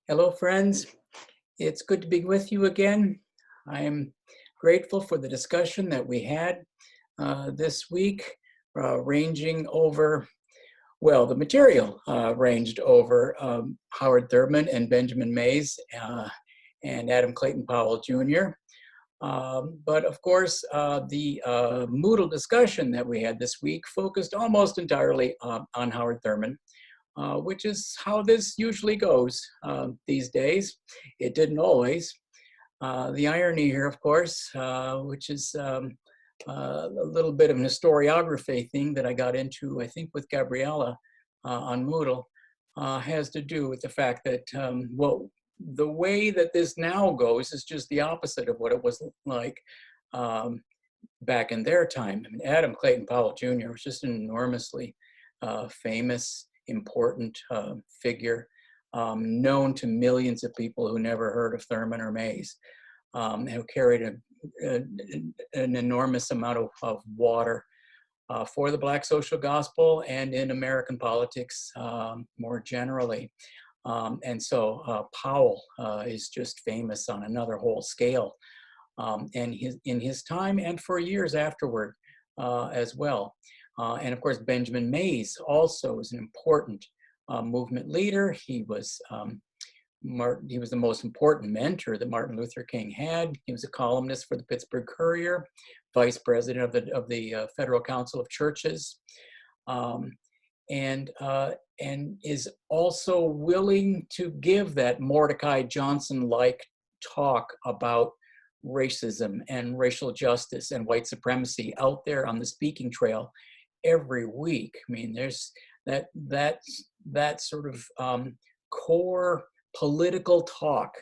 Hello, friends. It's good to be with you again. I am grateful for the discussion that we had this week, ranging over, well, the material ranged over Howard Thurman and Benjamin Mays and Adam Clayton Powell Jr. But of course, the Moodle discussion that we had this week focused almost entirely on Howard Thurman. Which is how this usually goes these days. It didn't always. The irony here, of course, which is a little bit of an historiography thing that I got into, I think, with Gabriella on Moodle, has to do with the fact that, well, the way that this now goes is just the opposite of what it was like back in their time. I mean, Adam Clayton Powell Jr. was just an enormously famous, important figure, known to millions of people who never heard of Thurman or Mays, who carried an enormous amount of water for the Black social gospel and in American politics more generally. And so Powell is just famous on another whole scale. And in his time and for years afterward as well. And of course, Benjamin Mays also is an important movement leader. He was the most important mentor that Martin Luther King had. He was a columnist for the Pittsburgh Courier, vice president of the Federal Council of Churches, and is also willing to give that Mordecai Johnson-like talk about racism and racial justice and white supremacy out there on the speaking trail every week. I mean, there's that sort of core political talk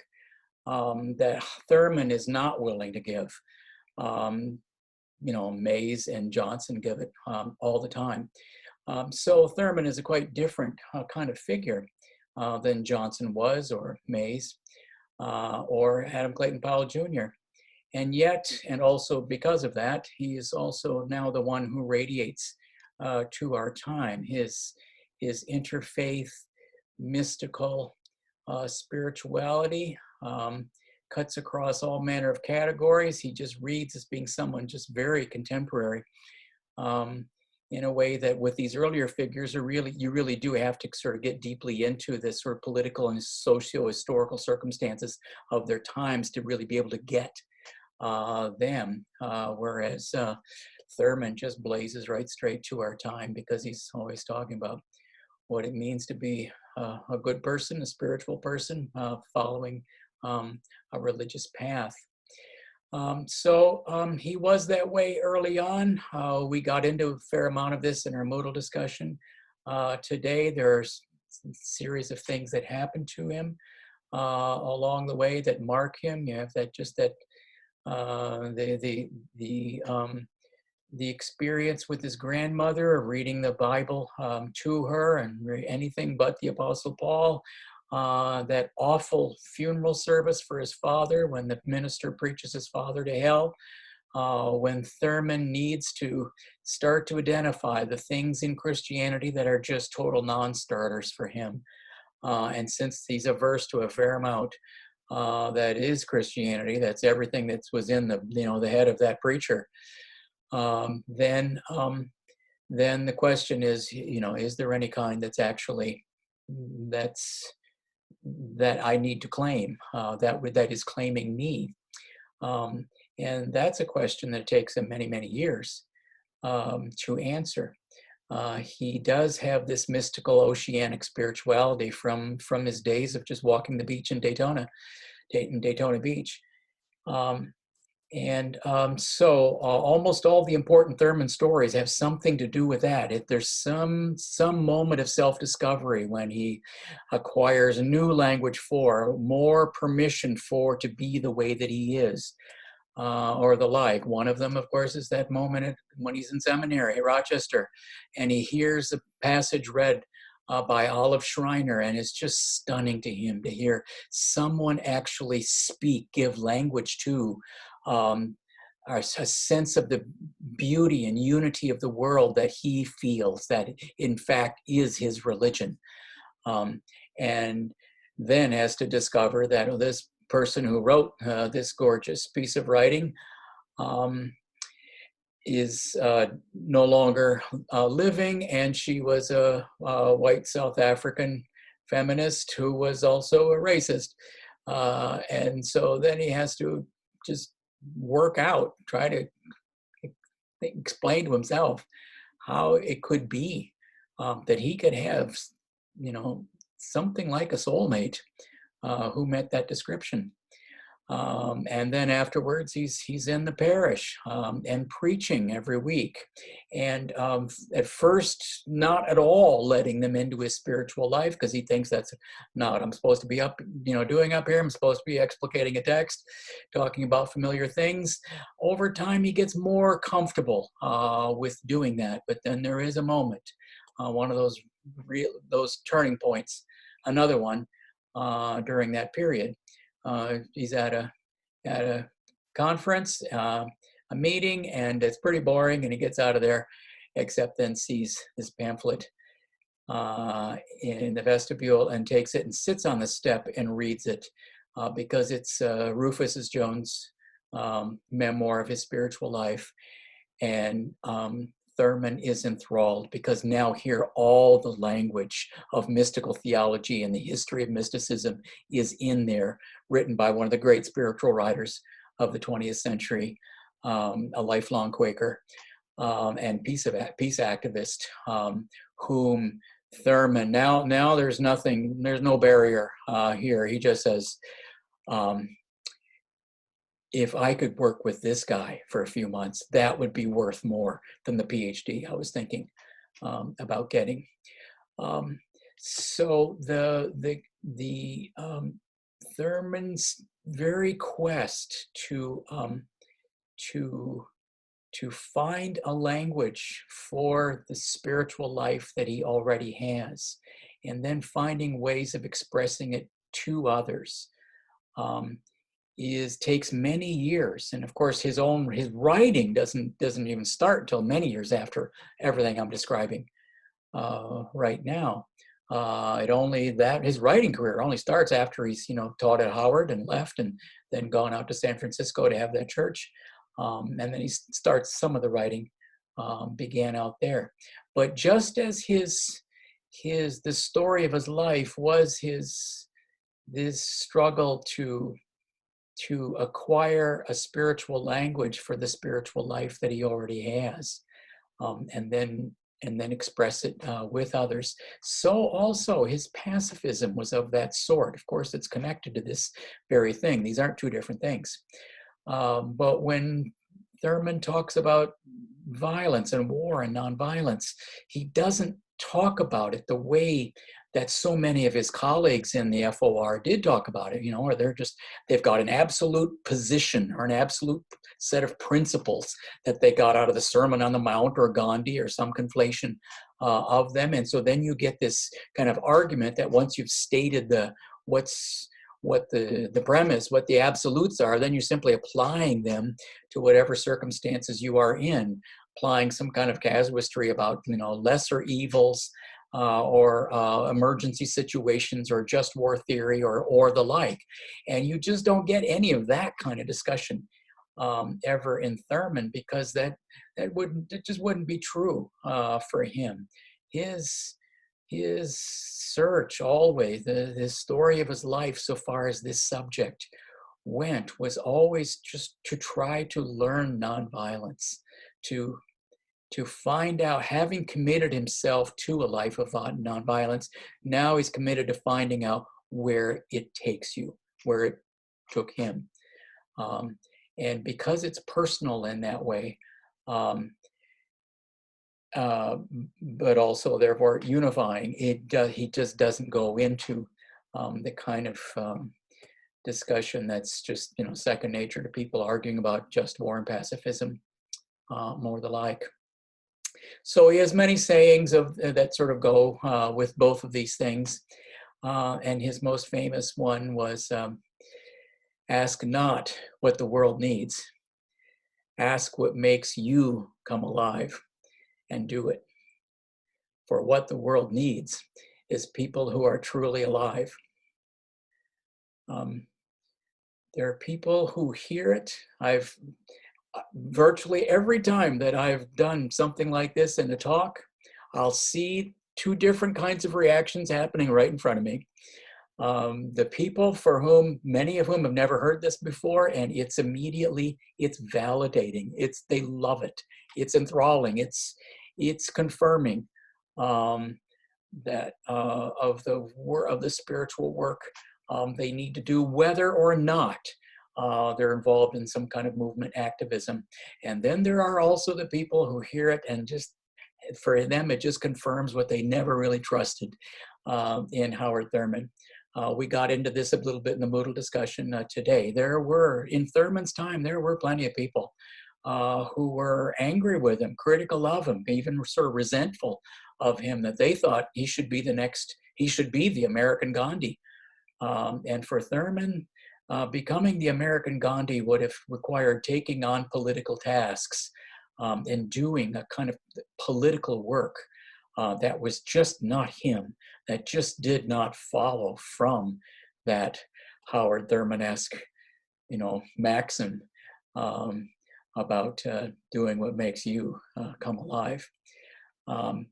that Thurman is not willing to give. Mays and Johnson give it all the time. So Thurman is a quite different kind of figure than Johnson was, or Mays, or Adam Clayton Powell Jr. And yet, and also because of that, he is also now the one who radiates to our time. His interfaith, mystical spirituality cuts across all manner of categories. He just reads as being someone just very contemporary in a way that with these earlier figures you really do have to sort of get deeply into the sort of political and socio-historical circumstances of their times to really be able to get them, whereas Thurman just blazes right straight to our time because he's always talking about what it means to be a good person, a spiritual person, following a religious path. He was that way early on. We got into a fair amount of this in our Moodle discussion. Today, there's a series of things that happened to him along the way that mark him. You have the experience with his grandmother of reading the Bible to her and anything but the Apostle Paul. That awful funeral service for his father when the minister preaches his father to hell. When Thurman needs to start to identify the things in Christianity that are just total non-starters for him. And since he's averse to a fair amount that is Christianity, that's everything that was in the head of that preacher. Then the question is, is there any kind that's actually that I need to claim, that is claiming me? And that's a question that takes him many, many years to answer. He does have this mystical oceanic spirituality from his days of just walking the beach in Daytona Beach. So almost all the important Thurman stories have something to do with that. If there's some moment of self-discovery when he acquires a new language for, more permission for to be the way that he is, or the like. One of them, of course, is that moment when he's in seminary at Rochester and he hears a passage read by Olive Schreiner, and it's just stunning to him to hear someone actually speak, give language to a sense of the beauty and unity of the world that he feels, that in fact is his religion. And then has to discover that this person who wrote this gorgeous piece of writing um, is no longer living, and she was a white South African feminist who was also a racist. And so then he has to just work out, try to explain to himself how it could be that he could have, something like a soulmate who met that description. And then afterwards, he's in the parish and preaching every week. And at first, not at all letting them into his spiritual life, because he thinks that's not what I'm supposed to be doing up here. I'm supposed to be explicating a text, talking about familiar things. Over time, he gets more comfortable with doing that. But then there is a moment, one of those turning points, another one during that period. He's at a conference, a meeting, and it's pretty boring, and he gets out of there, except then sees this pamphlet in the vestibule and takes it and sits on the step and reads it because it's Rufus Jones' memoir of his spiritual life. And Thurman is enthralled because now here all the language of mystical theology and the history of mysticism is in there, written by one of the great spiritual writers of the 20th century, a lifelong Quaker and peace activist, whom Thurman, now there's no barrier here. He just says, if I could work with this guy for a few months, that would be worth more than the PhD I was thinking about getting. So the Thurman's very quest to find a language for the spiritual life that he already has, and then finding ways of expressing it to others. Takes many years, and of course his writing doesn't even start until many years after everything I'm describing right now. His writing career only starts after he's taught at Howard and left, and then gone out to San Francisco to have that church, and then he starts some of the writing began out there. But just as the story of his life was this struggle to acquire a spiritual language for the spiritual life that he already has, and then express it with others. So also his pacifism was of that sort. Of course, it's connected to this very thing. These aren't two different things. But when Thurman talks about violence and war and nonviolence, he doesn't talk about it the way that so many of his colleagues in the FOR did talk about it, or they've got an absolute position or an absolute set of principles that they got out of the Sermon on the Mount or Gandhi or some conflation of them. And so then you get this kind of argument that once you've stated what the premise, what the absolutes are, then you're simply applying them to whatever circumstances you are in, applying some kind of casuistry about lesser evils, or emergency situations, or just war theory, or the like. And you just don't get any of that kind of discussion ever in Thurman, because it just wouldn't be true for him. His search always, the story of his life so far as this subject went, was always just to try to learn nonviolence, to find out, having committed himself to a life of nonviolence, now he's committed to finding out where it takes you, where it took him. And because it's personal in that way, but also therefore unifying, he just doesn't go into the kind of discussion that's just second nature to people arguing about just war and pacifism, more the like. So he has many sayings that sort of go with both of these things. And his most famous one was, ask not what the world needs. Ask what makes you come alive, and do it. For what the world needs is people who are truly alive. Um, there are people who hear it. I've virtually every time that I've done something like this in a talk, I'll see two different kinds of reactions happening right in front of me. The people for whom, many of whom have never heard this before, and it's immediately, it's validating. They love it. It's enthralling. It's confirming that of the spiritual work they need to do, whether or not they're involved in some kind of movement activism. And then there are also the people who hear it and just, for them, it just confirms what they never really trusted in Howard Thurman. We got into this a little bit in the Moodle discussion today. In Thurman's time, there were plenty of people who were angry with him, critical of him, even sort of resentful of him, that they thought he should be he should be the American Gandhi. And for Thurman, becoming the American Gandhi would have required taking on political tasks and doing a kind of political work that was just not him, that just did not follow from that Howard Thurman-esque, maxim about doing what makes you come alive.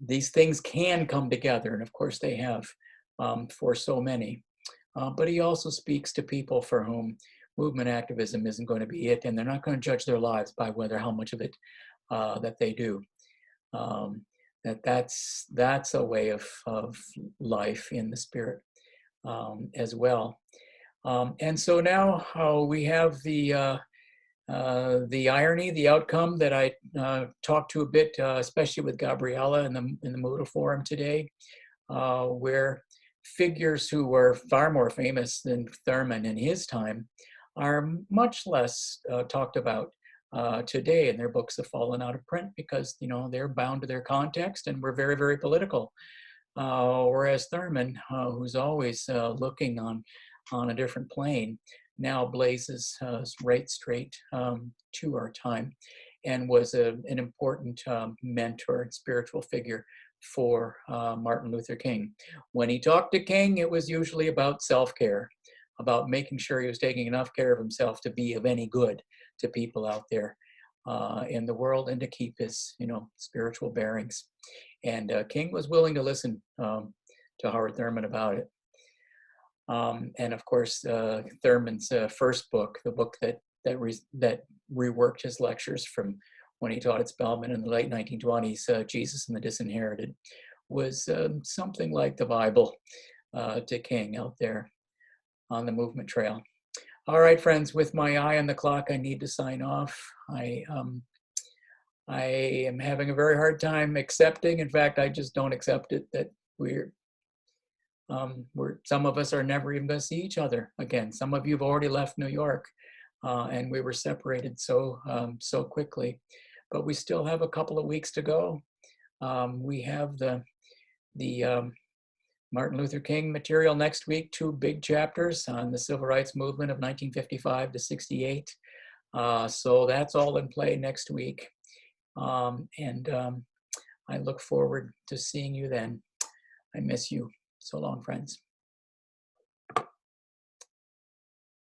These things can come together, and of course they have for so many. But he also speaks to people for whom movement activism isn't going to be it, and they're not going to judge their lives by how much of it that they do. That's a way of life in the spirit as well. And so now we have the irony, the outcome that I talked to a bit, especially with Gabriella in the Moodle forum today, where figures who were far more famous than Thurman in his time are much less talked about today, and their books have fallen out of print because they're bound to their context and were very, very political. Whereas Thurman, who's always looking on a different plane, now blazes right straight to our time, and was an important mentor and spiritual figure for Martin Luther King. When he talked to King, it was usually about self-care, about making sure he was taking enough care of himself to be of any good to people out there in the world, and to keep his spiritual bearings. And King was willing to listen to Howard Thurman about it. And of course, Thurman's first book, the book that reworked his lectures from when he taught at Spelman in the late 1920s, Jesus and the Disinherited, was something like the Bible to King out there on the movement trail. All right, friends, with my eye on the clock, I need to sign off. I am having a very hard time accepting. In fact, I just don't accept it that some of us are never even going to see each other again. Some of you have already left New York, and we were separated so quickly. But we still have a couple of weeks to go. We have the Martin Luther King material next week, 2 big chapters on the civil rights movement of 1955 to 68. So that's all in play next week. And I look forward to seeing you then. I miss you. So long, friends.